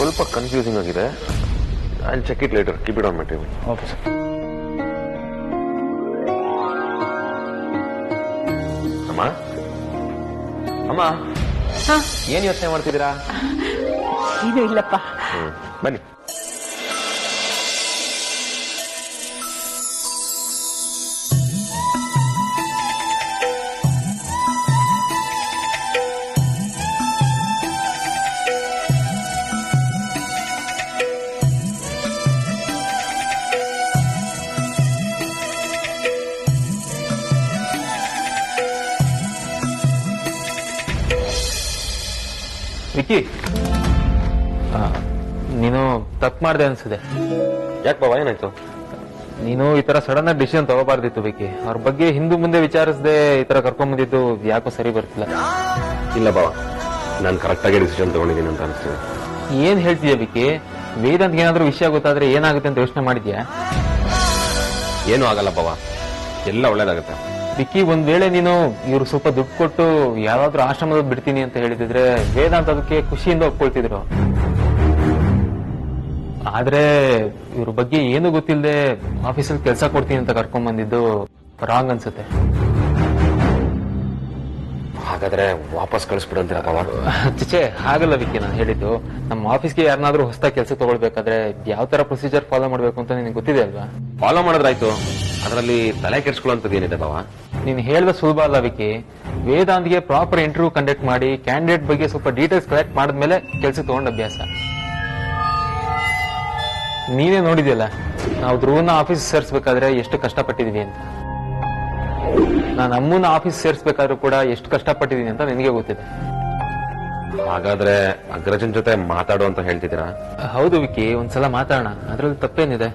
ಸ್ವಲ್ಪ ಕನ್ಫ್ಯೂಸಿಂಗ್ ಆಗಿದೆ. I check it later. Keep it on my table. Okay sir. ಅಮ್ಮ ಅಮ್ಮ, ಏನ್ ಯೋಚನೆ ಮಾಡ್ತಿದ್ದೀರಾ? ಇದು ಇಲ್ಲಪ್ಪ. ಬನ್ನಿ. ವಿಕ್ಕಿ, ನೀನು ತಪ್ಪು ಮಾಡಿದೆ ಅನ್ಸಿದೆ. ಯಾಕೆ ಬಾಬಾ, ಏನಾಯ್ತು? ನೀನು ಈ ತರ ಸಡನ್ ಆಗಿ ಡಿಸಿಷನ್ ತಗೋಬಾರ್ದಿತ್ತು ವಿಕ್ಕಿ. ಅವ್ರ ಬಗ್ಗೆ ಹಿಂದೂ ಮುಂದೆ ವಿಚಾರಿಸದೆ ಈ ತರ ಕರ್ಕೊಂಡ್ ಬಂದಿದ್ದು ಯಾಕೋ ಸರಿ ಬರ್ತಿಲ್ಲ. ಇಲ್ಲ ಬಾಬಾ, ನಾನು ಕರೆಕ್ಟ್ ಆಗಿ ಡಿಸಿಷನ್ ತಗೊಂಡಿದ್ದೀನಿ ಅಂತ ಅನಿಸ್ತೀನಿ. ಏನ್ ಹೇಳ್ತೀಯ ವಿಕ್ಕಿ? ವೇದಾಂತ್ ಏನಾದ್ರೂ ವಿಷಯ ಗೊತ್ತಾದ್ರೆ ಏನಾಗುತ್ತೆ ಅಂತ ಯೋಚನೆ ಮಾಡಿದ್ಯಾ? ಏನೂ ಆಗಲ್ಲ ಬಾಬಾ, ಎಲ್ಲ ಒಳ್ಳೇದಾಗತ್ತೆ. ವಿಕ್ಕಿ, ಒಂದ್ ವೇಳೆ ನೀನು ಇವ್ರು ಸ್ವಲ್ಪ ದುಡ್ಡು ಕೊಟ್ಟು ಯಾವ್ದಾದ್ರು ಆಶ್ರಮದ ಬಿಡ್ತೀನಿ ಅಂತ ಹೇಳಿದ್ರೆ ವೇದಾಂತ್ ಅದಕ್ಕೆ ಖುಷಿಯಿಂದ ಒಪ್ಕೊಳ್ತಿದ್ರು. ಆದ್ರೆ ಇವ್ರ ಬಗ್ಗೆ ಏನು ಗೊತ್ತಿಲ್ಲದೆ ಆಫೀಸಲ್ಲಿ ಕೆಲಸ ಕೊಡ್ತೀನಿ ಅಂತ ಕರ್ಕೊಂಡ್ ಬಂದಿದ್ದು ರಾಂಗ್ ಅನ್ಸುತ್ತೆ. ಹಾಗಾದ್ರೆ ವಾಪಸ್ ಕಳಿಸ್ಬಿಡಂತೀರ ಬಾಬಾ? ಚಿಚೆ, ಹಾಗಲ್ಲ ವಿಕ್ಕಿ, ನಾನು ಹೇಳಿದ್ದು ನಮ್ಮ ಆಫೀಸ್ಗೆ ಯಾರನ್ನಾದ್ರೂ ಹೊಸದಾಗಿ ಕೆಲಸ ತಗೊಳ್ಬೇಕಾದ್ರೆ ಯಾವ ತರ ಪ್ರೊಸೀಜರ್ ಫಾಲೋ ಮಾಡ್ಬೇಕು ಅಂತ ನಿನಗೆ ಗೊತ್ತಿದೆ ಅಲ್ವಾ? ಫಾಲೋ ಮಾಡಿದ್ರಾಯ್ತು, ಅದರಲ್ಲಿ ತಲೆ ಕೆಡ್ಸ್ಕೊಳ್ಳೋಂಥದ್ದು ಏನಿದೆ ಬಾಬಾ? ನೀನ್ ಹೇಳ್ದ ಸುಲಭ ಅಲ್ಲ ವಿಕ್ಕಿ. ವೇದಾಂತ್ಗೆ ಪ್ರಾಪರ್ ಇಂಟರ್ವ್ಯೂ ಕಂಡಕ್ಟ್ ಮಾಡಿ ಕ್ಯಾಂಡಿಡೇಟ್ ಬಗ್ಗೆ ಸ್ವಲ್ಪ ಡೀಟೇಲ್ಸ್ ಕಲೆಕ್ಟ್ ಮಾಡಿದ್ಮೇಲೆ ಕೆಲಸ ತಗೊಂಡ ಅಭ್ಯಾಸ. ನೀನೇ ನೋಡಿದ್ಯಲ್ಲ, ನಾವು ಧ್ರುವನ ಆಫೀಸ್ ಸೇರಿಸಬೇಕಾದ್ರೆ ಎಷ್ಟು ಕಷ್ಟಪಟ್ಟಿದೀವಿ ಅಂತ. ನಾನು ಅಮ್ಮನ ಆಫೀಸ್ ಸೇರಿಸಬೇಕಾದ್ರೂ ಕೂಡ ಎಷ್ಟು ಕಷ್ಟಪಟ್ಟಿದೀನಿ ಅಂತ ನಿನಗೆ ಗೊತ್ತಿದೆ. ಹಾಗಾದ್ರೆ ಅಗ್ರಜನ್ ಜೊತೆ ಮಾತಾಡು ಅಂತ ಹೇಳ್ತಿದ್ದೀರಾ? ಹೌದು ವಿಕ್ಕಿ, ಒಂದ್ಸಲ ಮಾತಾಡೋಣ, ಅದ್ರಲ್ಲಿ ತಪ್ಪೇನಿದೆ.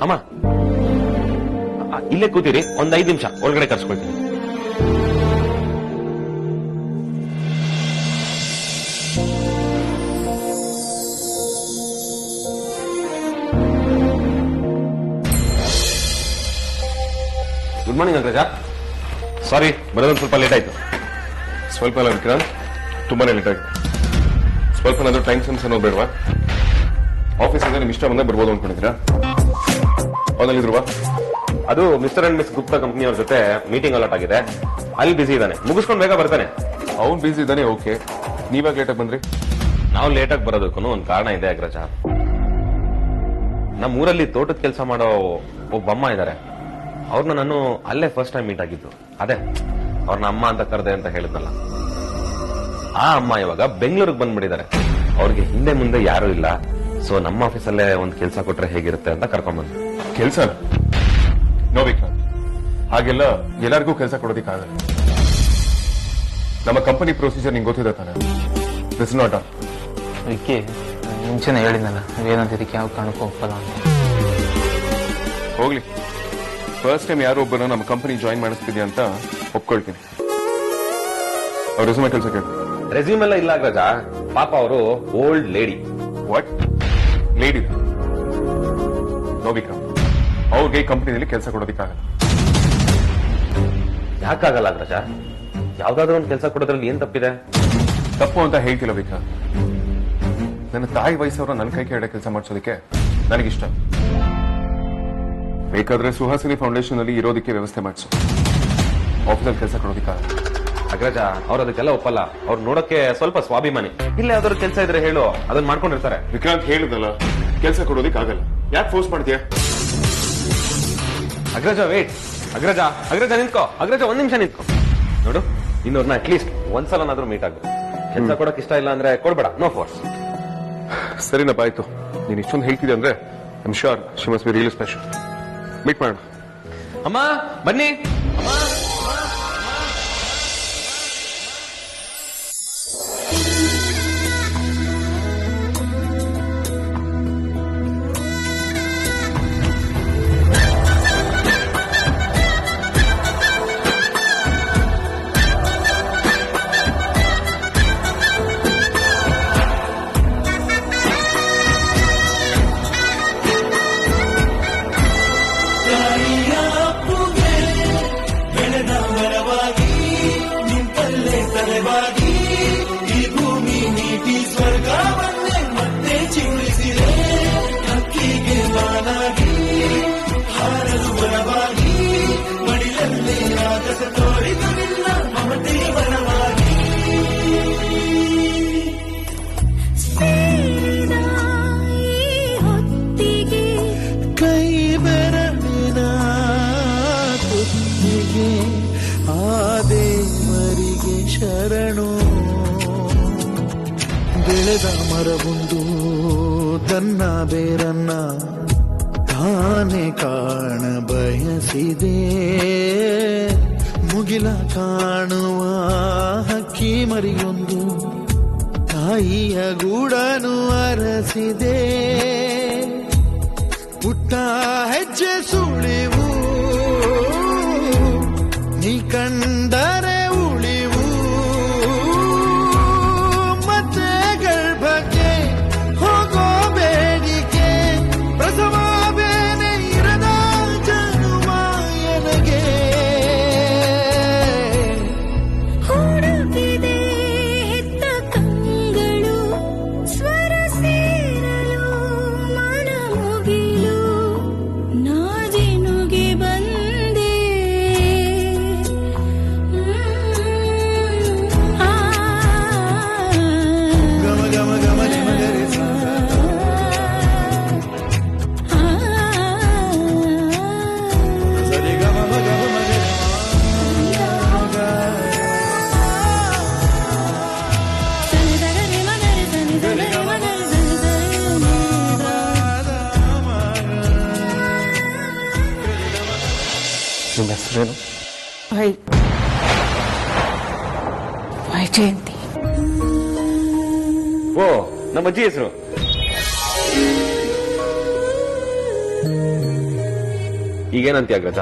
ಅಮ್ಮ, ಇಲ್ಲೇ ಕೂತೀರಿ, ಒಂದ್ 5 ನಿಮಿಷ ಒಳಗಡೆ ಕರ್ಸ್ಕೊಳ್ತೀನಿ. Good morning ಅಗ್ರಜ. ಸಾರಿ, ಬರೋದೊಂದು ಸ್ವಲ್ಪ ಲೇಟ್ ಆಯ್ತು. ಸ್ವಲ್ಪ ಅಲ್ಲ ವಿಕ್ರಾಂತ್, ತುಂಬಾನೇ ಲೇಟ್ ಆಗಿದೆ. ಸ್ವಲ್ಪ ಏನಾದ್ರೂ ಟೈಮ್ ಸೆನ್ಸ್ ಅನ್ನೋದು ಬೇಡವಾ? ಆಫೀಸಿಂದ ನಿಮ್ ಇಷ್ಟ ಬಂದಾಗ ಬರ್ಬೋದು ಅನ್ಕೊಂಡಿದ್ದೀರಾ? ಹೌದಲ್ಲಿದ್ರುವ? ಅದು ಮಿಸ್ಟರ್ ಅಂಡ್ ಮಿಸ್ ಗುಪ್ತಾ ಕಂಪ್ನಿಯವ್ರ ಜೊತೆ ಮೀಟಿಂಗ್ ಅಲಾಟ್ ಆಗಿದೆ, ಅಲ್ಲಿ ಬಿಸಿ ಇದ್ದಾನೆ, ಮುಗಿಸ್ಕೊಂಡು ಬೇಗ ಬರ್ತಾನೆ. ಅವ್ನು ಬಿಸಿ ಇದ್ದಾನೆ, ಓಕೆ. ನೀವಾಗ ಲೇಟಾಗಿ ಬಂದ್ರಿ? ನಾವು ಲೇಟಾಗಿ ಬರೋದಕ್ಕೂ ಒಂದು ಕಾರಣ ಇದೆ ಅಗ್ರಜ. ನಮ್ಮ ಊರಲ್ಲಿ ತೋಟದ ಕೆಲಸ ಮಾಡೋ ಒಬ್ಬ ಅಮ್ಮ ಇದ್ದಾರೆ. ಅವ್ರನ್ನ ನಾನು ಅಲ್ಲೇ ಫಸ್ಟ್ ಟೈಮ್ ಮೀಟ್ ಆಗಿದ್ದು. ಅದೇ ಅವ್ರನ್ನ ಅಮ್ಮ ಅಂತ ಕರೆದೆ ಅಂತ ಹೇಳಿದ್ನಲ್ಲ, ಆ ಅಮ್ಮ ಇವಾಗ ಬೆಂಗಳೂರಿಗೆ ಬಂದ್ಬಿಟ್ಟಿದ್ದಾರೆ. ಅವ್ರಿಗೆ ಹಿಂದೆ ಮುಂದೆ ಯಾರು ಇಲ್ಲ. ಸೊ ನಮ್ಮ ಆಫೀಸಲ್ಲೇ ಒಂದು ಕೆಲಸ ಕೊಟ್ರೆ ಹೇಗಿರುತ್ತೆ ಅಂತ ಕರ್ಕೊಂಡ್ಬಂದ್ರು. ಕೆಲಸ ನೋ ವಿಕ್ರಾಂತ್, ಹಾಗೆಲ್ಲ ಎಲ್ಲರಿಗೂ ಕೆಲಸ ಕೊಡೋದಿಕ್ಕಾಗಲ್ಲ. ನಮ್ಮ ಕಂಪನಿ ಪ್ರೊಸೀಜರ್ ನಿಂಗೆ ಗೊತ್ತಿದೆ ತಾನೆ? ದಿಸ್ ನಾಟ್ ಅ ವಿಕ್ಕಿ, ಮುಂಚೆನೆ ಹೇಳಿದ್ನಲ್ಲ ವೇದಾಂತ್ ಇದಕ್ಕೆ ಯಾವ ಕಾರಣಕ್ಕೂ ಒಪ್ಪಲ್ಲ ಅಂತ. ಹೋಗ್ಲಿ, ಫಸ್ಟ್ ಟೈಮ್ ಯಾರೋ ಒಬ್ಬನ ನಮ್ಮ ಕಂಪನಿ ಜಾಯಿನ್ ಮಾಡಿಸ್ತಿದ್ಯಾ ಅಂತ ಒಪ್ಕೊಳ್ತೀನಿ. ಅವ್ರ ರೆಸ್ಯೂಮೆ ಕೆಲಸ ಕೇಳಿ. ರೆಸ್ಯೂಮ್ ಎಲ್ಲ ಇಲ್ಲ ಅಗ್ರಜ, ಪಾಪ ಅವರು old lady. What lady? No Vikrant, ಅವ್ರಿಗೆ ಈ ಕಂಪನಿಯಲ್ಲಿ ಕೆಲಸ ಕೊಡೋದಿಕ್ಕಾಗಲ್ಲ. ಯಾಕಾಗಲ್ಲ ಅಗ್ರಜ? ಯಾವ್ದಾದ್ರು ಒಂದು ಕೆಲಸ ಕೊಡೋದ್ರಲ್ಲಿ ಏನ್ ತಪ್ಪಿದೆ? ತಪ್ಪು ಅಂತ ಹೇಳ್ತಿಲ್ಲ ವಿಕ್ರಾಂತ್. ನನ್ನ ತಾಯಿ ವಯಸ್ಸವರ ನನ್ನ ಕೈ ಕೆಳಗಡೆ ಕೆಲಸ ಮಾಡಿಸೋದಕ್ಕೆ ನನಗಿಷ್ಟ. ಬೇಕಾದ್ರೆ ಸುಹಾಸಿನಿ ಫೌಂಡೇಶನ್ ಅಲ್ಲಿ ಇರೋದಕ್ಕೆ ವ್ಯವಸ್ಥೆ ಮಾಡಿಸು. ಆಫೀಸಲ್ಲಿ ಕೆಲಸ ಕೊಡೋದಿಕ್ಕಾಗಲ್ಲ. ಅಗ್ರಜ, ಅವ್ರು ಅದಕ್ಕೆಲ್ಲ ಒಪ್ಪಲ್ಲ. ಅವ್ರು ನೋಡಕ್ಕೆ ಸ್ವಲ್ಪ ಸ್ವಾಭಿಮಾನಿ. ಇಲ್ಲ ಯಾವ್ದಾದ್ರು ಕೆಲಸ ಇದ್ರೆ ಹೇಳು, ಅದನ್ನ ಮಾಡ್ಕೊಂಡಿರ್ತಾರೆ. ವಿಕ್ರಾಂತ್ ಹೇಳಿದಲ್ಲ, ಕೆಲಸ ಕೊಡೋದಿಕ್ಕಾಗಲ್ಲ. ಯಾಕೆ ಫೋರ್ಸ್ ಮಾಡ್ತೀಯ? ಅಗ್ರಜ ವೇಟ್. ಅಗ್ರಜ ಅಗ್ರಜ ನಿಂತ್ಕೋ. ಅಗ್ರಜ ಒಂದ್ ನಿಮಿಷ ನಿಂತ್ಕೋ. ನೋಡು, ಇನ್ನೊರ್ನ ಅಟ್ಲೀಸ್ಟ್ ಒಂದ್ಸಲನಾದ್ರೂ ಮೀಟ್ ಆಗ್ಬೇಕು. ಕೆಲಸ ಕೊಡಕ್ ಇಷ್ಟ ಇಲ್ಲ ಅಂದ್ರೆ ಕೊಡ್ಬೇಡ, ನೋ ಫೋರ್ಸ್. ಸರಿನಪ್ಪ, ಆಯ್ತು. ನೀನ್ ಇಷ್ಟೊಂದು ಹೇಳ್ತಿದ್ದೆ ಅಂದ್ರೆ I am sure she must be really special. Meet ಮಾಡೋಣ. ಅಮ್ಮ ಬನ್ನಿ. ಕೈ ಬೆರಳಿನ ತುತ್ತಿಗೆ ಆ ದೇವರಿಗೆ ಶರಣು. ಬೆಳೆದ ಮರವೊಂದು ತನ್ನ ಬೇರನ್ನ ತಾನೇ ಕಾಣ ಬಯಸಿದೆ. ಮುಗಿಲ ಕಾಣುವ ಹಕ್ಕಿ ಮರಿಯೊಂದು ತಾಯಿಯ ಗೂಡನು ಅರಸಿದೆ. ಪುಟ್ಟ ಹೆಜ್ಜೆ ಸುಳಿವು ನೀ ಕಂಡರೆ ಉಳಿವು. ಮತ್ತೆ ಗರ್ಭಕ್ಕೆ ಹೋಗೋ ಬೇಡಿಕೆ ಪ್ರಸವ ಬೇನೆ ಇರದ ಜನುಮ ಎನಗೆ. ಹುಡುಕಿದೆ ಹೆತ್ತ ಕಂಗಳು ಸ್ವರ ಸೇರಲು ಮನ ಮುಗಿಲು ನಾದಿನುಗೆ ಬಂದೆ. ಗಮ ಗಮ ಗಮ ನಿಮಗರೆ ಸರಿ ಗಮ ಗಮ ಮಗರೆ ನಿಮ್ಮ ಹೆಸರೇನು? ವೈಜಯಂತಿ. ಓ, ನಮ್ಮ ಅಜ್ಜಿ ಹೆಸರು. ಈಗೇನಂತೀಯ ಅಗ್ರಜ?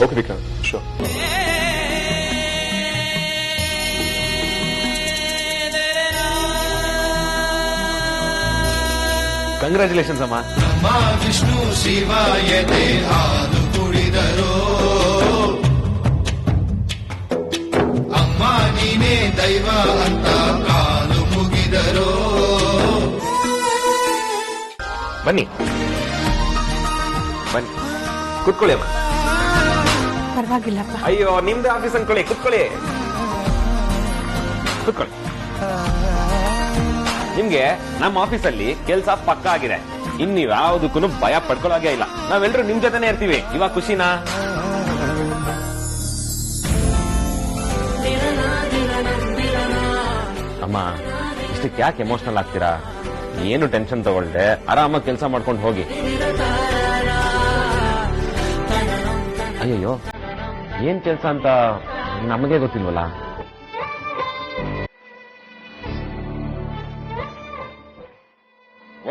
ಓಕೆ ವಿಕ್ರಾಂತ್, ಶೋರ್. ಕಂಗ್ರ್ಯಾಚುಲೇಷನ್ಸ್ ಅಮ್ಮ. ವಿಷ್ಣು ಶಿವಾಯತೆ ಹಾಲು ಕುಡಿದರೋ ಅಮ್ಮ ನೀನೇ ದೈವ ಅಂತ ಕಾಲು ಮುಗಿದರೋ. ಬನ್ನಿ ಬನ್ನಿ, ಕುತ್ಕೊಳ್ಳಿ ಅಮ್ಮ. ಪರವಾಗಿಲ್ಲಪ್ಪ. ಅಯ್ಯೋ, ನಿಮ್ದೇ ಆಫೀಸ್ ಅನ್ಕೊಳ್ಳಿ, ಕುತ್ಕೊಳ್ಳಿ ಕುತ್ಕೊಳ್ಳಿ. ನಿಮ್ಗೆ ನಮ್ಮ ಆಫೀಸಲ್ಲಿ ಕೆಲಸ ಪಕ್ಕ ಆಗಿದೆ. ಇನ್ನು ಯಾವ್ದಕ್ಕೂ ಭಯ ಪಡ್ಕೊಳ್ಳೋದೇ ಇಲ್ಲ. ನಾವೆಲ್ಲರೂ ನಿಮ್ ಜೊತೆನೆ ಇರ್ತೀವಿ. ಇವಾಗ ಖುಷಿನಾ? ಅಮ್ಮ, ಇಷ್ಟಕ್ಕೆ ಯಾಕೆ ಎಮೋಷನಲ್ ಆಗ್ತೀರಾ? ಏನು ಟೆನ್ಷನ್ ತಗೊಳ್ದೆ ಆರಾಮಾಗಿ ಕೆಲಸ ಮಾಡ್ಕೊಂಡು ಹೋಗಿ. ಅಯ್ಯಯ್ಯೋ, ಏನ್ ಕೆಲಸ ಅಂತ ನಮಗೆ ಗೊತ್ತಿಲ್ವಲ್ಲ.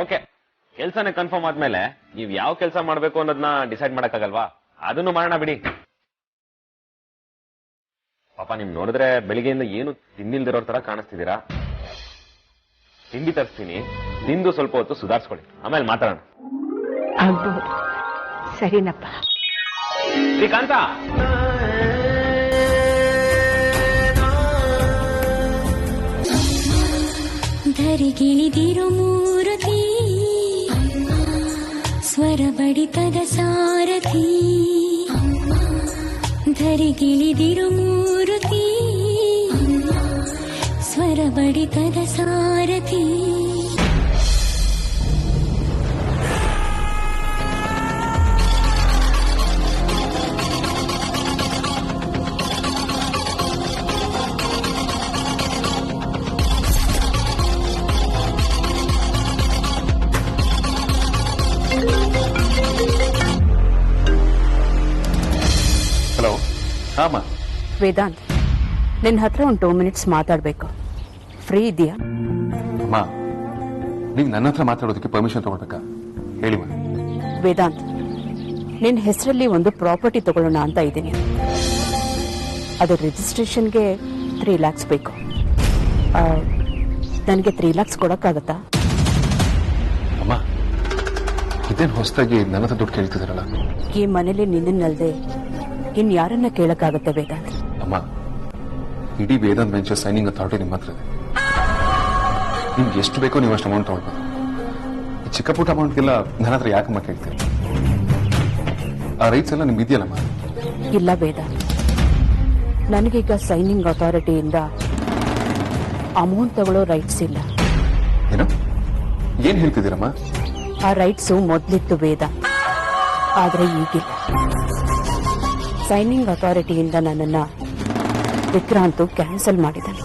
ಓಕೆ, ಕೆಲ್ಸನೇ ಕನ್ಫರ್ಮ್ ಆದ್ಮೇಲೆ ನೀವ್ ಯಾವ ಕೆಲಸ ಮಾಡ್ಬೇಕು ಅನ್ನೋದನ್ನ ಡಿಸೈಡ್ ಮಾಡಕ್ಕಾಗಲ್ವಾ? ಅದನ್ನು ಮಾಡೋಣ ಬಿಡಿ. ಪಾಪ ನಿಮ್ ನೋಡಿದ್ರೆ ಬೆಳಿಗ್ಗೆಯಿಂದ ಏನು ತಿನ್ನಿಲ್ದಿರೋ ತರ ಕಾಣಿಸ್ತಿದ್ದೀರಾ. ತಿಂಡಿ ತರಿಸ್ತೀನಿ, ತಿಂದು ಸ್ವಲ್ಪ ಹೊತ್ತು ಸುಧಾರಿಸ್ಕೊಳ್ಳಿ, ಆಮೇಲೆ ಮಾತಾಡೋಣ. ಆಗ್ಬಹುದು. ಸರಿನಪ್ಪ. ಶ್ರೀಕಾಂತ, ಧರಿಗಿಳಿದಿರು ಮೂರುತಿ ಸ್ವರ ಬಡಿತದ ಸಾರಥಿ. ಧರಿಗಿಳಿದಿರು ಮೂರುತಿ ಸ್ವರ ಬಡಿತದ ಸಾರಥಿ. ಹಲೋ. ಹಾಮ. ವೇದಾಂತ್, ನಿನ್ನ ಹತ್ರ ಒಂದು 2 minutes ಮಾತಾಡ್ಬೇಕು. ಫ್ರೀ ಇದೆಯಾ? ಅಮ್ಮ, ನೀವು ನನ್ನ ಹತ್ರ ಮಾತಾಡೋದಕ್ಕೆ ಪರ್ಮಿಷನ್ ತಗೊಳ್ಬೇಕಾ? ಹೇಳಿ ಮಾ. ವೇದಾಂತ್, ನಿನ್ನ ಹೆಸರಲ್ಲಿ ಒಂದು ಪ್ರಾಪರ್ಟಿ ತಗೊಳ್ಳೋಣ ಅಂತ ಇದ್ದೀನಿ. ಅದು ರಿಜಿಸ್ಟ್ರೇಷನ್ಗೆ 3 lakhs ಬೇಕು. ನನಗೆ 3 lakhs ಕೊಡೋಕ್ಕಾಗತ್ತಾ? ಅಮ್ಮ, ಇದೇನು ಹೊಸದಾಗಿ ನನ್ನ ಹತ್ರ ದುಡ್ಡು ಕೇಳ್ತಿದಾರಲ್ಲ? ಈ ಮನೇಲಿ ನಿನ್ನನ್ನಲ್ದೆ ಇನ್ಯಾರನ್ನ ಕೇಳಕ್ಕಾಗತ್ತೆ ವೇದಾಂತ್? ಅಮ್ಮ, ಇಡೀ ವೇದಾಂತ್ ವೆಂಚರ್ ಸೈನಿಂಗ್ ಅಥಾರಿಟಿ ನಿಮ್ಮ ಹತ್ರ ಇದೆ. ನಿಮ್ಗೆ ಎಷ್ಟು ಬೇಕೋ ನೀವು ಅಷ್ಟು ಅಮೌಂಟ್ ತಗೊಳ್ಬೋದು. ಈ ಚಿಕ್ಕ ಪುಟ್ಟ ಅಮೌಂಟ್ಗೆಲ್ಲ ನನ್ನ ಹತ್ರ ಯಾಕಮ್ಮ ಕೇಳ್ತೀರಿ? ಆ ರೈಟ್ಸ್ ಎಲ್ಲ ನಿಮ್ಗೆ ಇದೆಯಲ್ಲಮ್ಮ. ಇಲ್ಲ ವೇದಾಂತ್, ನನಗೀಗ ಸೈನಿಂಗ್ ಅಥಾರಿಟಿಯಿಂದ ಅಮೌಂಟ್ ತಗೊಳ್ಳೋ ರೈಟ್ಸ್ ಇಲ್ಲ. ಏನು ಏನ್ ಹೇಳ್ತಿದ್ದೀರಮ್ಮ? ಆ ರೈಟ್ಸು ಮೊದ್ಲಿತ್ತು ವೇದ, ಆದ್ರೆ ಈಗಿಲ್ಲ. ಸೈನಿಂಗ್ ಅಥಾರಿಟಿಯಿಂದ ನನ್ನನ್ನ ವಿಕ್ರಾಂತ್ ಕ್ಯಾನ್ಸಲ್ ಮಾಡಿದನು.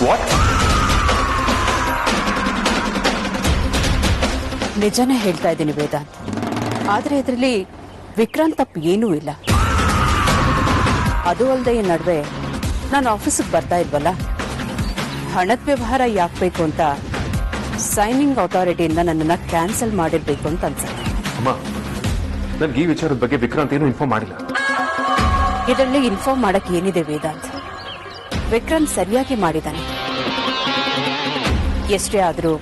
ವಾಟ್? ನಿಜನೇ ಹೇಳ್ತಾ ಇದ್ದೀನಿ ವೇದಾಂತ್, ಆದ್ರೆ ಇದರಲ್ಲಿ ವಿಕ್ರಾಂತ್ ತಪ್ಪು ಏನೂ ಇಲ್ಲ. ಅದು ಅಲ್ಲದೆ ಈ ನಡುವೆ ನಾನು ಆಫೀಸಿಗೆ ಬರ್ತಾ ಇದ್ವಲ್ಲ, ಹಣದ ವ್ಯವಹಾರ ಯಾಕಬೇಕು ಅಂತ ಸೈನಿಂಗ್ ಅಥಾರಿಟಿಯಿಂದ ನನ್ನನ್ನ ಕ್ಯಾನ್ಸಲ್ ಮಾಡಿರ್ಬೇಕು ಅಂತ ಅನ್ಸುತ್ತೆ. ಅಮ್ಮ, ನನ್ಗೆ ಈ ವಿಚಾರದ ಬಗ್ಗೆ ವಿಕ್ರಾಂತ್ ಏನು ಇನ್ಫಾರ್ಮ್ ಮಾಡಿಲ್ಲ. ಇದರಲ್ಲಿ ಇನ್ಫಾರ್ಮ್ ಮಾಡಕ್ ಏನಿದೆ ವೇದಾಂತ್? ವಿಕ್ರಾಂತ್ ಸರಿಯಾಗಿ ಮಾಡಿದ್ದಾನೆ. ಎಷ್ಟೇ ಆದ್ರೂ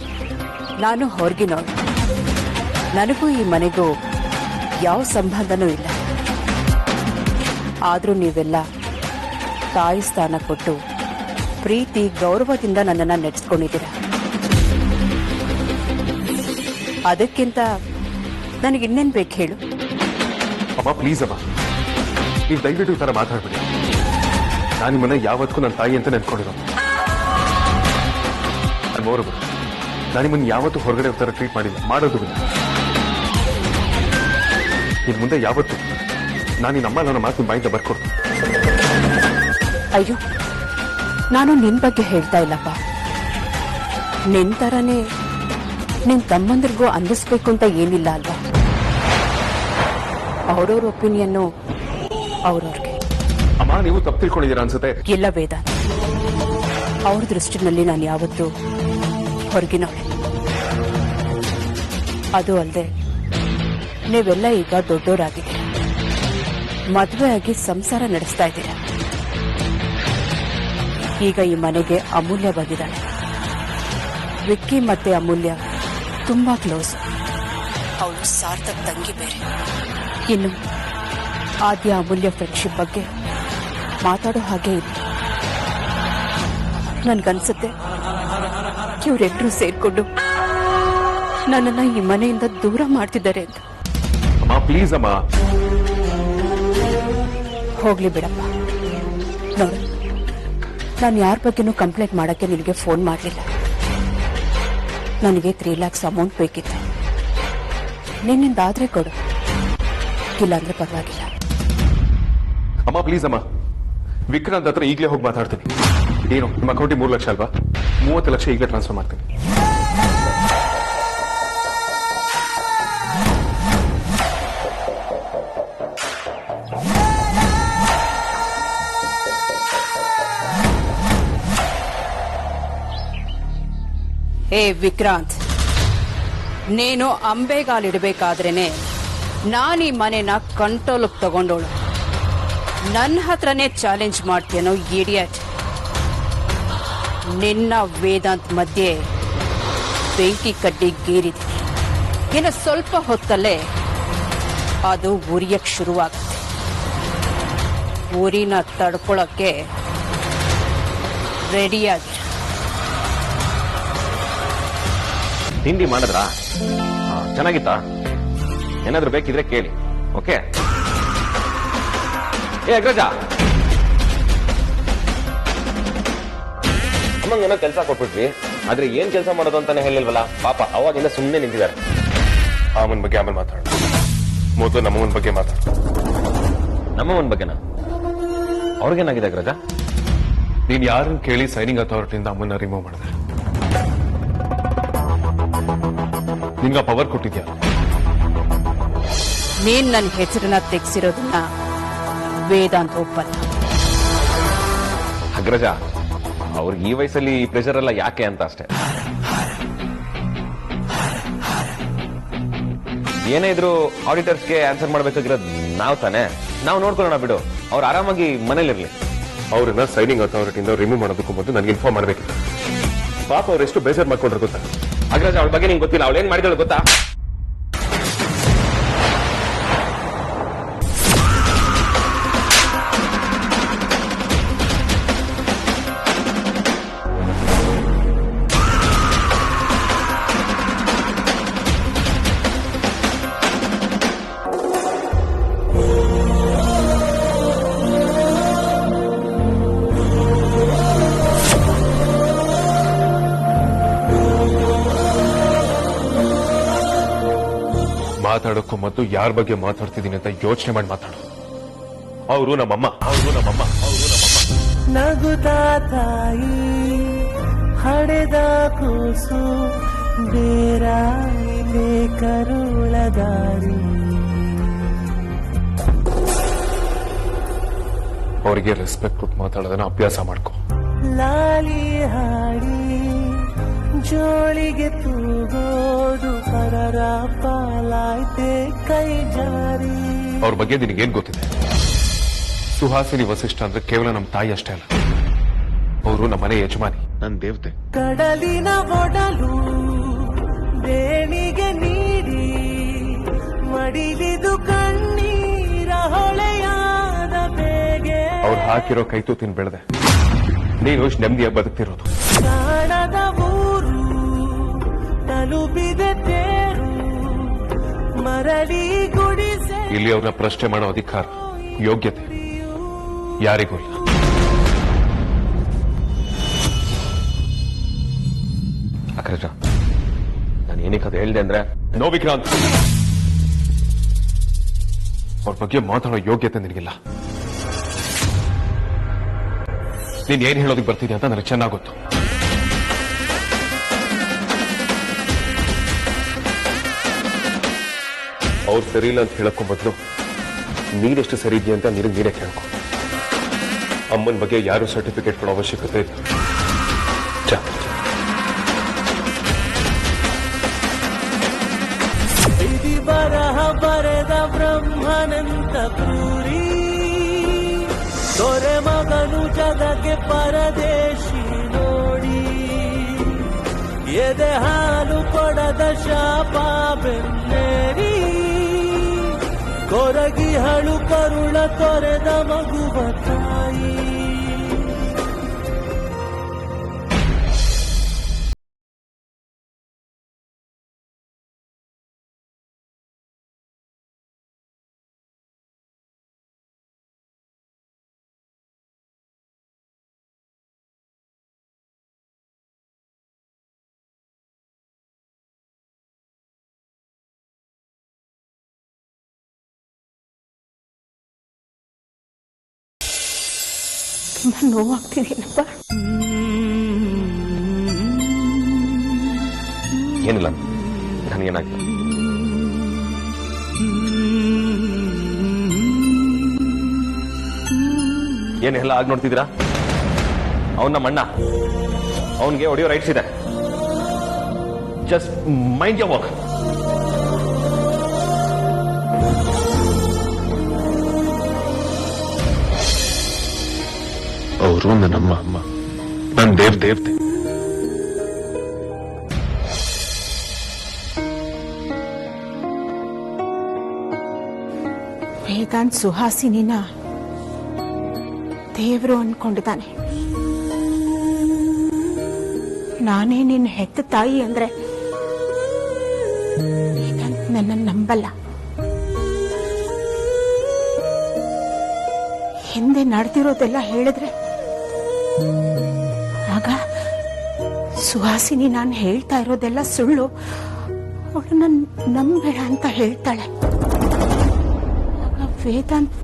ನಾನು ಹೊರಗಿನೋಳು, ನನಗೂ ಈ ಮನೆಗೂ ಯಾವ ಸಂಬಂಧನೂ ಇಲ್ಲ. ಆದ್ರೂ ನೀವೆಲ್ಲ ತಾಯಿ ಸ್ಥಾನ ಕೊಟ್ಟು ಪ್ರೀತಿ ಗೌರವದಿಂದ ನನ್ನನ್ನ ನಡೆಸ್ಕೊಂಡಿದ್ದೀರ. ಅದಕ್ಕಿಂತ ನನಗಿನ್ನೇನ್ ಬೇಕು ಹೇಳು? ಅಮ್ಮ ಪ್ಲೀಸ್ ಅಮ್ಮ, ನೀವು ದಯವಿಟ್ಟು ಈ ತರ ಮಾತಾಡ್ಬೇಡಿ. ನಾನು ನಿಮ್ಮನ್ನ ಯಾವತ್ತೂ ನನ್ನ ತಾಯಿ ಅಂತ ನೆನ್ಕೊಂಡಿರೋ. ಮೋರೊಬ್ಬರು, ನಾನು ನಿಮ್ಮನ್ನ ಯಾವತ್ತೂ ಹೊರಗಡೆ ತರ ಟ್ರೀಟ್ ಮಾಡಿಲ್ಲ, ಮಾಡೋದು ಇಲ್ಲ. ಇನ್ ಮುಂದೆ ಯಾವತ್ತು ನಾನು ನಿನ್ನ ಅಮ್ಮ ನನ್ನ ಮಾತು ಬಾಯಿಂದ ಬರ್ಕೊಡ್ತೀನಿ. ಅಯ್ಯೋ, ನಾನು ನಿನ್ ಬಗ್ಗೆ ಹೇಳ್ತಾ ಇಲ್ಲಪ್ಪ. ನಿನ್ ತರನೇ ನಿನ್ ತಮ್ಮಂದಿರ್ಗೂ ಅಂದಿಸ್ಬೇಕು ಅಂತ ಏನಿಲ್ಲ ಅಲ್ವಾ? ಅವ್ರವ್ರ ಒಪಿನಿಯನ್ನು ಅವ್ರವ್ರಿಗೆ. ಅಮ್ಮ, ನೀವು ತಪ್ಪು ತಿಳ್ಕೊಂಡಿದ್ದೀರಾ ಅನ್ಸುತ್ತೆ. ಇಲ್ಲ ವೇದ, ಅವ್ರ ದೃಷ್ಟಿನಲ್ಲಿ ನಾನು ಯಾವತ್ತೂ ಹೊರಗಿನವಳೆ. ಅದು ಅಲ್ಲದೆ ನೀವೆಲ್ಲ ಈಗ ದೊಡ್ಡೋರಾಗಿದ್ದೀರ, ಮದುವೆ ಆಗಿ ಸಂಸಾರ ನಡೆಸ್ತಾ ಇದ್ದೀರಾ. ಈಗ ಈ ಮನೆಗೆ ಅಮೂಲ್ಯ ಬಂದಿದ್ದಾಳೆ. ವಿಕ್ಕಿ ಮತ್ತೆ ಅಮೂಲ್ಯ ತುಂಬಾ ಕ್ಲೋಸ್. ಅವಳು ಸಾರ್ಥಕ್ ತಂಗಿ ಬೇರೆ. ಇನ್ನು ಆದ್ಯ ಅಮೂಲ್ಯ ಫ್ರೆಂಡ್ಶಿಪ್ ಬಗ್ಗೆ ಮಾತಾಡೋ ಹಾಗೆ ಇಲ್ಲ. ನನ್ಗನ್ಸುತ್ತೆ ಇವರೆಲ್ಲರೂ ಸೇರ್ಕೊಂಡು ನನ್ನನ್ನ ಈ ಮನೆಯಿಂದ ದೂರ ಮಾಡ್ತಿದ್ದಾರೆ ಅಂತ. ಅಮ್ಮ ಪ್ಲೀಸ್ ಅಮ್ಮ. ಹೋಗ್ಲಿ ಬಿಡಪ್ಪ. ನೋಡು, ನಾನು ಯಾರ ಬಗ್ಗೆನೂ ಕಂಪ್ಲೇಂಟ್ ಮಾಡಕ್ಕೆ ನಿನಗೆ ಫೋನ್ ಮಾಡಲಿಲ್ಲ. ನನಗೆ 3 lakhs ಅಮೌಂಟ್ ಬೇಕಿತ್ತು. ನಿನ್ನಿಂದಾದ್ರೆ ಕೊಡು, ಇಲ್ಲಾಂದ್ರೆ ಪರವಾಗಿಲ್ಲ. ಅಮ್ಮ ಪ್ಲೀಸ್ ಅಮ್ಮ, ವಿಕ್ರಾಂತ್ ಹತ್ರ ಈಗಲೇ ಹೋಗಿ ಮಾತಾಡ್ತೀನಿ. ಏನು ನಿಮ್ಮ ಅಕೌಂಟಿಗೆ 3 ಲಕ್ಷ ಅಲ್ವಾ? 30 ಲಕ್ಷ ಈಗಲೇ ಟ್ರಾನ್ಸ್ಫರ್ ಮಾಡ್ತೀನಿ. ಏ ವಿಕ್ರಾಂತ್, ನೀನು ಅಂಬೆಗಾಲಿಡ್ಬೇಕಾದ್ರೇನೆ ನಾನೀ ಮನೆನ ಕಂಟ್ರೋಲ್ಗೆ ತಗೊಂಡೋಳು. ನನ್ನ ಹತ್ರನೇ ಚಾಲೆಂಜ್ ಮಾಡ್ತೀಯನೋ ಇಡಿಯಟ್? ನಿನ್ನ ವೇದಾಂತ್ ಮಧ್ಯೆ ಬೆಂಕಿ ಕಡ್ಡಿ ಗೇರಿದೆ. ಇನ್ನು ಸ್ವಲ್ಪ ಹೊತ್ತಲ್ಲೇ ಅದು ಉರಿಯಕ್ ಶುರುವಾಗುತ್ತೆ. ಉರಿನ ತಡ್ಕೊಳಕ್ಕೆ ರೆಡಿಯಾಗಿ. ತಿಂಡಿ ಮಾಡಿದ್ರಾ? ಚೆನ್ನಾಗಿತ್ತಾ? ಏನಾದ್ರೂ ಬೇಕಿದ್ರೆ ಕೇಳಿ. ಓಕೆ? ಏ ಅಗ್ರಜ, ಅಮ್ಮಂಗೇನೋ ಕೆಲಸ ಕೊಟ್ಬಿಟ್ವಿ, ಆದ್ರೆ ಏನ್ ಕೆಲಸ ಮಾಡೋದು ಅಂತಾನೆ ಹೇಳಿಲ್ವಲ್ಲ. ಪಾಪ ಅವಾಗಿಂದ ಸುಮ್ಮನೆ ನಿಂತಿದ್ದಾರೆ. ಅಮ್ಮನ ಬಗ್ಗೆ ಆಮೇಲೆ ಮಾತಾಡೋಣ, ಮೊದಲು ನಮ್ಮಮ್ಮನ ಬಗ್ಗೆ ಮಾತಾಡ. ನಮ್ಮವನ್ ಬಗ್ಗೆನಾ? ಅವ್ರಿಗೇನಾಗಿದೆ ಅಗ್ರಜ? ನೀನ್ ಯಾರನ್ನ ಕೇಳಿ ಸೈನಿಂಗ್ ಅಥಾರಿಟಿಯಿಂದ ಅಮ್ಮನ್ನ ರಿಮೂವ್ ಮಾಡಿದೆ? ನಿಂಗ ಪವರ್ ಕೊಟ್ಟಿದ್ಯಾ? ನೀನ್ ನನ್ನ ಹೆಸರನ್ನ ತೆಗ್ಸಿರೋದನ್ನ ವೇದಾಂತ ಒಪ್ಪಲ್ಲ. ಅಗ್ರಜ, ಅವ್ರಿಗೆ ಈ ವಯಸ್ಸಲ್ಲಿ ಈ ಪ್ರೆಷರ್ ಎಲ್ಲ ಯಾಕೆ ಅಂತ ಅಷ್ಟೇ. ಏನೇ ಇದ್ರು ಆಡಿಟರ್ಸ್ಗೆ ಆನ್ಸರ್ ಮಾಡ್ಬೇಕಾಗಿರೋದು ನಾವು ತಾನೆ. ನಾವು ನೋಡ್ಕೊಳ್ಳೋಣ ಬಿಡು, ಅವ್ರು ಆರಾಮಾಗಿ ಮನೇಲಿರ್ಲಿ. ಅವ್ರನ್ನ ಸೈನಿಂಗ್ ಅಥಾರಿಟಿಯಿಂದ ರಿಮೂವ್ ಮಾಡೋದಕ್ಕೂ ಮೊದಲು ನನಗೆ ಇನ್ಫಾರ್ಮ್ ಮಾಡಬೇಕಿತ್ತು. ಪಾಪ ಅವ್ರು ಎಷ್ಟು ಬೇಜಾರು ಮಾಡ್ಕೊಂಡ್ರೆ ಗೊತ್ತಾ? ಅಗ್ರಜ, ಅವಳ ಬಗ್ಗೆ ನಿಂಗೆ ಗೊತ್ತಿಲ್ಲ. ಅವಳು ಏನ್ ಮಾಡಿದಳು ಗೊತ್ತಾ? ಮಾತಾಡೋಕ್ಕೂ ಮೊದಲು ಯಾರ ಬಗ್ಗೆ ಮಾತಾಡ್ತಿದ್ದೀನಿ ಅಂತ ಯೋಚನೆ ಮಾಡಿ ಮಾತಾಡು. ಅವರು ನಮ್ಮಮ್ಮ. ನಗುತ್ತಾ ತಾಯಿ ಹಡೆದ ಕೂಸು ಬೇರಾಯಿಲೆ ಕರುಳ ದಾರಿ. ಅವರಿಗೆ ರೆಸ್ಪೆಕ್ಟ್ ಕೊಟ್ಟು ಮಾತಾಡೋದನ್ನ ಅಭ್ಯಾಸ ಮಾಡ್ಕೊ. ಲಾಲಿ ಹಾಡಿ ಜೋಳಿಗೆ ತೂಗೋದು ಪರರ ಪಾಲಾಯ್ತೆ ಕೈ ಜಾರಿ. ಅವ್ರ ಬಗ್ಗೆ ನಿನಗೇನ್ ಗೊತ್ತಿದೆ? ಸುಹಾಸಿನಿ ವಸಿಷ್ಠ ಅಂದ್ರೆ ಕೇವಲ ನಮ್ಮ ತಾಯಿ ಅಷ್ಟೇ ಅಲ್ಲ, ಅವರು ನಮ್ಮನೆ ಯಜಮಾನಿ, ನನ್ನ ದೇವತೆ. ಕಡಲಿನ ಒಡಲು ದೇಣಿಗೆ ನೀಡಿ ಮಡಿಲಿದು ಕಣ್ಣೀರ ಹೊಳೆಯಾದ ಬೇಗೆ. ಅವ್ರು ಹಾಕಿರೋ ಕೈತೂತಿನ ಬೆಳೆದೆ ನೀನು ನೆಮ್ಮದಿಯಾಗಿ ಬದುಕ್ತಿರೋದು. ಕಾಣದ ಊರು ತಲುಪಿದೆ ತೇರು ಮರಳಿ ಗುಡಿಸೆ. ಇಲ್ಲಿ ಅವ್ರನ್ನ ಪ್ರಶ್ನೆ ಮಾಡೋ ಅಧಿಕಾರ, ಯೋಗ್ಯತೆ ಯಾರಿಗೂ ಇಲ್ಲ. ಅಗ್ರಜ, ನಾನು ಏನಕ್ಕೆ ಅದು ಹೇಳ್ದೆ ಅಂದ್ರೆ, ನೋ ವಿಕ್ರಾಂತ್, ಅವ್ರ ಬಗ್ಗೆ ಮಾತಾಡೋ ಯೋಗ್ಯತೆ ನಿನಗಿಲ್ಲ. ನೀನ್ ಏನ್ ಹೇಳೋದಕ್ಕೆ ಬರ್ತಿದ್ಯಾ ಅಂತ ನನಗೆ ಚೆನ್ನಾಗಿ ಗೊತ್ತು. ಅವ್ರು ಸರಿ ಇಲ್ಲ ಅಂತ ಹೇಳಕ್ಕೂ ಮೊದಲು ನೀನೆಷ್ಟು ಸರಿ ಇದೆಯಾ ಅಂತ ನಿನಗೆ ನೀನೇ ಕೇಳ್ಕೊ. ಅಮ್ಮನ ಬಗ್ಗೆ ಯಾರು ಸರ್ಟಿಫಿಕೇಟ್ ಕೊಡೋ ಅವಶ್ಯಕತೆ ಇಲ್ಲ. ಇದಿ ಬರಹ ಬರೆದ ಬ್ರಹ್ಮನಂತ ಕ್ರೂರಿ ದೊರೆ ಮಗನು ಜಗಕ್ಕೆ ಪರದೇಶಿ ನೋಡಿ. ಎದೆ ಹಾಲು ಕೊಡದ ಶಾಪ ಬೆನ್ನೇರಿ ಕೊರಗಿ ಹಳು ಕರುಳ ತೊರೆದ ಮಗುವ ತಾಯಿ. ತುಂಬಾ ನೋವಾಗ್ತಿದೆಯಲ್ಲಪ್ಪ. ಏನಿಲ್ಲ, ನನಗೇನಾಗಿಲ್ಲ. ಏನೆಲ್ಲ ಆಗ್ ನೋಡ್ತಿದ್ದೀರಾ? ಅವನ ಮಣ್ಣ, ಅವನಿಗೆ ಹೊಡೆಯೋ ರೈಟ್ಸ್ ಇದೆ. Just mind your work. ಅವರು ನನ್ನಮ್ಮ, ಅಮ್ಮ, ನನ್ನ ದೇವತೆ. ವೇದಾಂತ್ ಸುಹಾಸಿನಿನ ದೇವರು ಅನ್ಕೊಂಡಿದ್ದಾನೆ. ನಾನೇ ನಿನ್ನ ಹೆತ್ತ ತಾಯಿ ಅಂದ್ರೆ ವೇದಾಂತ್ ನನ್ನ ನಂಬಲ್ಲ. ಹಿಂದೆ ನಡೆದಿರೋದೆಲ್ಲ ಹೇಳಿದ್ರೆ ಆಗ ಸುಹಾಸಿನಿ ನಾನು ಹೇಳ್ತಾ ಇರೋದೆಲ್ಲ ಸುಳ್ಳು, ಅವಳು ನನ್ನ ನಂಬೇಡ ಅಂತ ಹೇಳ್ತಾಳೆ. ಆಗ ವೇದಾಂತ್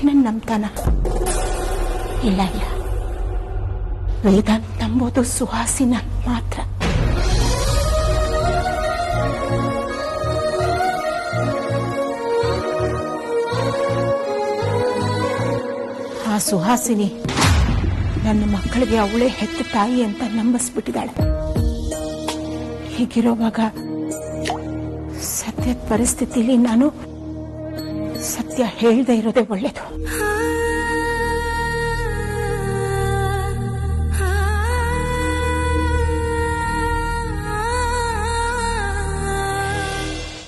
ನನ್ನ ನಂಬ್ತಾನ? ಇಲ್ಲ, ವೇದಾಂತ್ ನಂಬೋದು ಸುಹಾಸಿನ ಮಾತ್ರ. ಆ ಸುಹಾಸಿನಿ ನನ್ನ ಮಕ್ಕಳಿಗೆ ಅವಳೇ ಹೆತ್ತ ತಾಯಿ ಅಂತ ನಂಬಿಸ್ಬಿಟ್ಟಿದ್ದಾಳೆ. ಹೀಗಿರುವಾಗ ಸತ್ಯದ ಪರಿಸ್ಥಿತಿಲಿ ನಾನು ಸತ್ಯ ಹೇಳ್ದೇ ಇರೋದೇ ಒಳ್ಳೇದು.